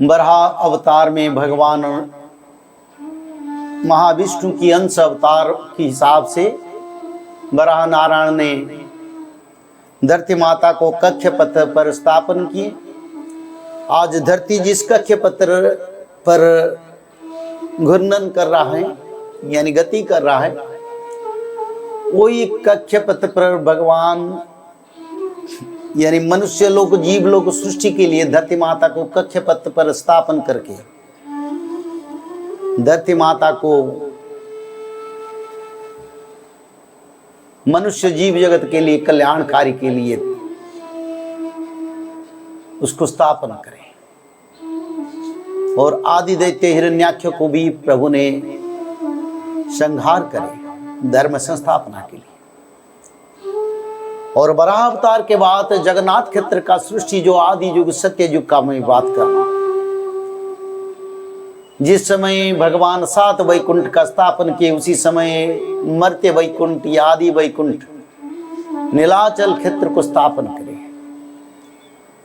वराह अवतार में भगवान महाविष्णु की अंश अवतार के हिसाब से वराह नारायण ने धरती माता को कक्ष पत्र पर स्थापन किए। आज धरती जिस कक्ष पत्र पर घूर्णन कर रहा है यानी गति कर रहा है, वही कक्ष पत्र पर भगवान यानी मनुष्य लोग जीव लोग सृष्टि के लिए धरती माता को कक्ष पत्र पर स्थापन करके धरती माता को मनुष्य जीव जगत के लिए कल्याणकारी के लिए उसको स्थापना करें। और आदि दैत्य हिरण्याक्ष को भी प्रभु ने संहार करे धर्म संस्थापना के लिए। और वराह अवतार के बाद जगन्नाथ क्षेत्र का सृष्टि जो आदि युग सत्य युग का मैं बात कर रहा हूं, जिस समय भगवान सात वैकुंठ का स्थापन किए उसी समय मर्त्य वैकुंठ या आदि वैकुंठ नीलाचल क्षेत्र को स्थापन करे।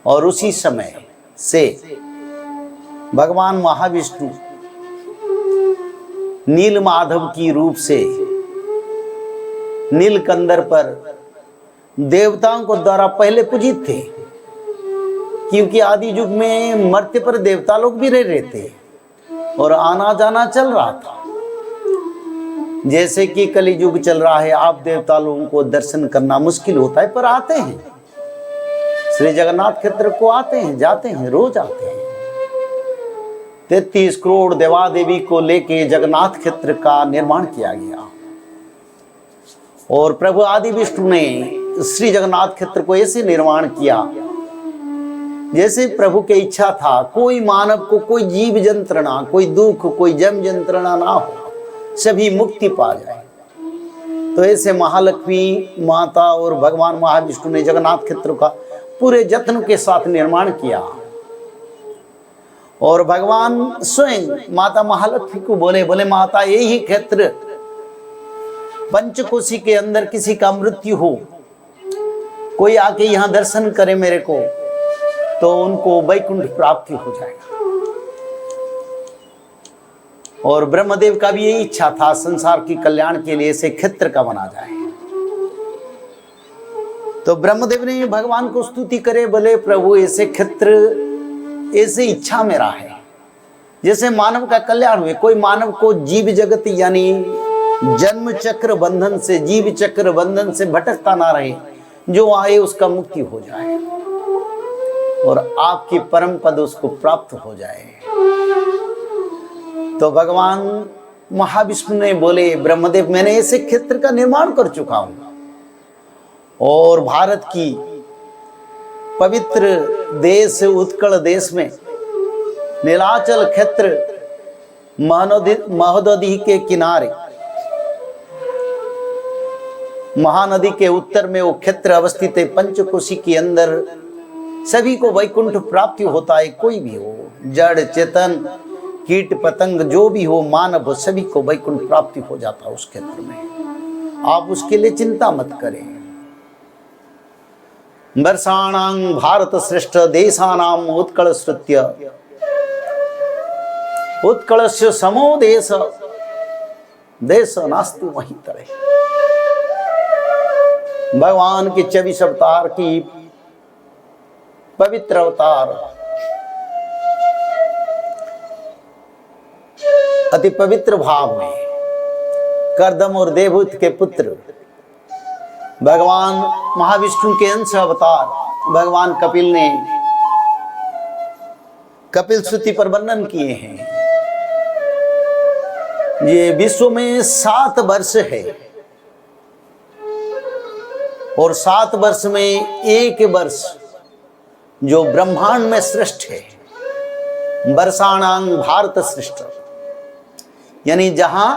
और उसी समय से भगवान महाविष्णु नील माधव की रूप से नीलकंदर पर देवताओं को द्वारा पहले पूजित थे, क्योंकि आदि युग में मर्त्य पर देवता लोग भी रह रहे थे और आना जाना चल रहा था। जैसे कि कली युग चल रहा है, आप देवता लोगों को दर्शन करना मुश्किल होता है, पर आते हैं श्री जगन्नाथ क्षेत्र को, आते हैं जाते हैं, रोज आते हैं। 33 करोड़ देवा देवी को लेके जगन्नाथ क्षेत्र का निर्माण किया गया। और प्रभु आदि विष्णु ने श्री जगन्नाथ क्षेत्र को ऐसे निर्माण किया जैसे प्रभु की इच्छा था, कोई मानव को कोई जीव यंत्रणा, कोई दुख, कोई जम यंत्रणा ना हो, सभी मुक्ति पा जाए। तो ऐसे महालक्ष्मी माता और भगवान महाविष्णु ने जगन्नाथ क्षेत्र का पूरे जत्न के साथ निर्माण किया। और भगवान स्वयं माता महालक्ष्मी को बोले माता, यही क्षेत्र पंचकोशी के अंदर किसी का मृत्यु हो, कोई आके यहाँ दर्शन करे मेरे को, तो उनको वैकुंठ प्राप्ति हो जाएगा। और ब्रह्मदेव का भी यही इच्छा था, संसार की कल्याण के लिए ऐसे क्षेत्र का बना जाए। तो ब्रह्मदेव ने भगवान को स्तुति करे, बोले प्रभु ऐसे क्षेत्र, ऐसे इच्छा मेरा है जैसे मानव का कल्याण हुए, कोई मानव को जीव जगत यानी जन्म चक्र बंधन से, जीव चक्र बंधन से भटकता ना रहे, जो आए उसका मुक्ति हो जाए और आपकी परम पद उसको प्राप्त हो जाए। तो भगवान महाविष्णु ने बोले, ब्रह्मदेव मैंने ऐसे क्षेत्र का निर्माण कर चुका हूं और भारत की पवित्र देश उत्कल देश में नीलाचल क्षेत्र महोदधि के किनारे महानदी के उत्तर में वो क्षेत्र अवस्थित है। पंचकोशी के अंदर सभी को वैकुंठ प्राप्ति होता है, कोई भी हो, जड़ चेतन कीट पतंग जो भी हो, मानव हो, सभी को वैकुंठ प्राप्ति हो जाता है उस क्षेत्र में। आप उसके लिए चिंता मत करें। वर्षाणां भारत श्रेष्ठ देशानां उत्कल श्रुत्य उत्कलस्य समो देश देश नास्ति वहीं तरे। भगवान के 24 अवतार की पवित्र अवतार, अति पवित्र भाव में कर्दम और देवहूत के पुत्र भगवान महाविष्णु के अंश अवतार भगवान कपिल ने कपिल श्रुति पर वर्णन किए हैं। ये विश्व में 7 वर्ष है और 7 वर्ष में एक वर्ष जो ब्रह्मांड में श्रेष्ठ है। वर्षाणां भारत श्रेष्ठ, यानी जहां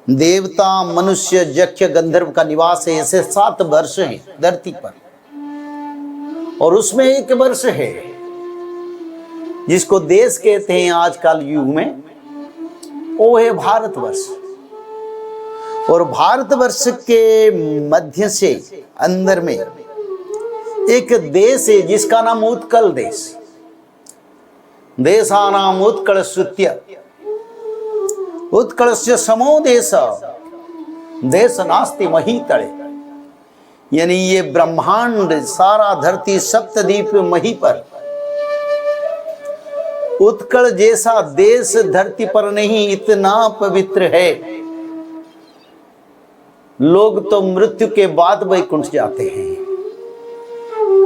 देवता मनुष्य यक्ष गंधर्व का निवास है, ऐसे 7 वर्ष हैं धरती पर, और उसमें एक वर्ष है जिसको देश कहते हैं आजकल युग में, वो है भारतवर्ष। और भारतवर्ष के मध्य से अंदर में एक देश है जिसका नाम उत्कल देश। देशानाम उत्कलश्रुत्य उत्कलस्य समो देश देश नास्ति महीतले। यानी ये ब्रह्मांड सारा धरती सप्तद्वीप मही पर उत्कल जैसा देश धरती पर नहीं, इतना पवित्र है। लोग तो मृत्यु के बाद वैकुंठ जाते हैं।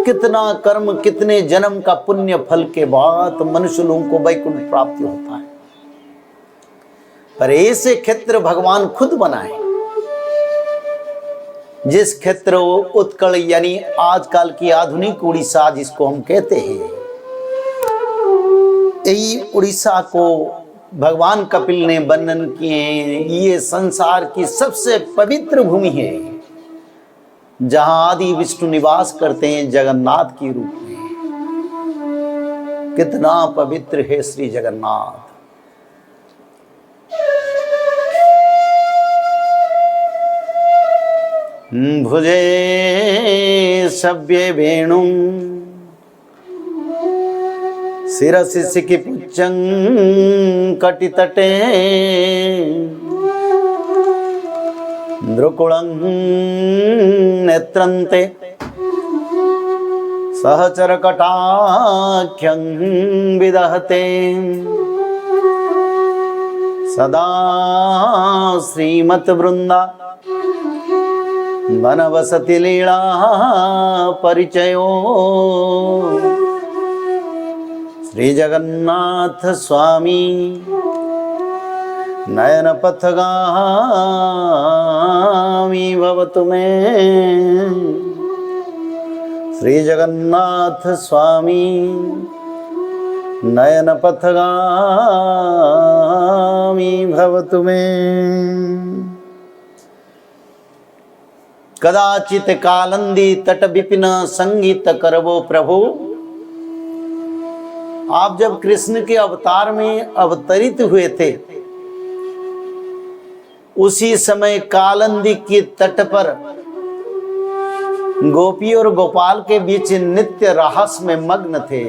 कितना कर्म, कितने जन्म का पुण्य फल के बाद मनुष्य लोगों को वैकुंठ प्राप्ति होता है। पर ऐसे क्षेत्र भगवान खुद बनाए, जिस क्षेत्र उत्कल यानी आजकल की आधुनिक उड़ीसा जिसको हम कहते हैं, यही उड़ीसा को भगवान कपिल ने वर्णन किए। ये संसार की सबसे पवित्र भूमि है, जहां आदि विष्णु निवास करते हैं जगन्नाथ के रूप में। कितना पवित्र है श्री जगन्नाथ। भुजे सभ्ये वेणु शिरसि सिकिपुच्चं कटितटे द्रुकुलं नेत्रन्ते सहचरकटाख्यं विदहते सदा श्रीमद्वृन्दा वनवसति लीला परिचयो श्री जगन्नाथ स्वामी नयन पथगामी भवतु मे। श्री जगन्नाथ स्वामी नयन पथगामी भवतु मे। कदाचित कालंदी तट विपिन संगीत करवो प्रभु। आप जब कृष्ण के अवतार में अवतरित हुए थे, उसी समय कालंदी के तट पर गोपी और गोपाल के बीच नित्य रहस में मग्न थे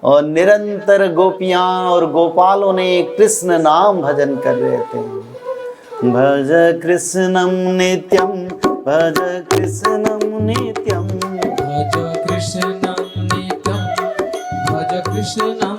और निरंतर गोपियां और गोपालों ने कृष्ण नाम भजन कर रहे थे। भज कृष्णं नित्यं भज कृष्णं नित्यं भज कृष्णं नित्यं भज कृष्णं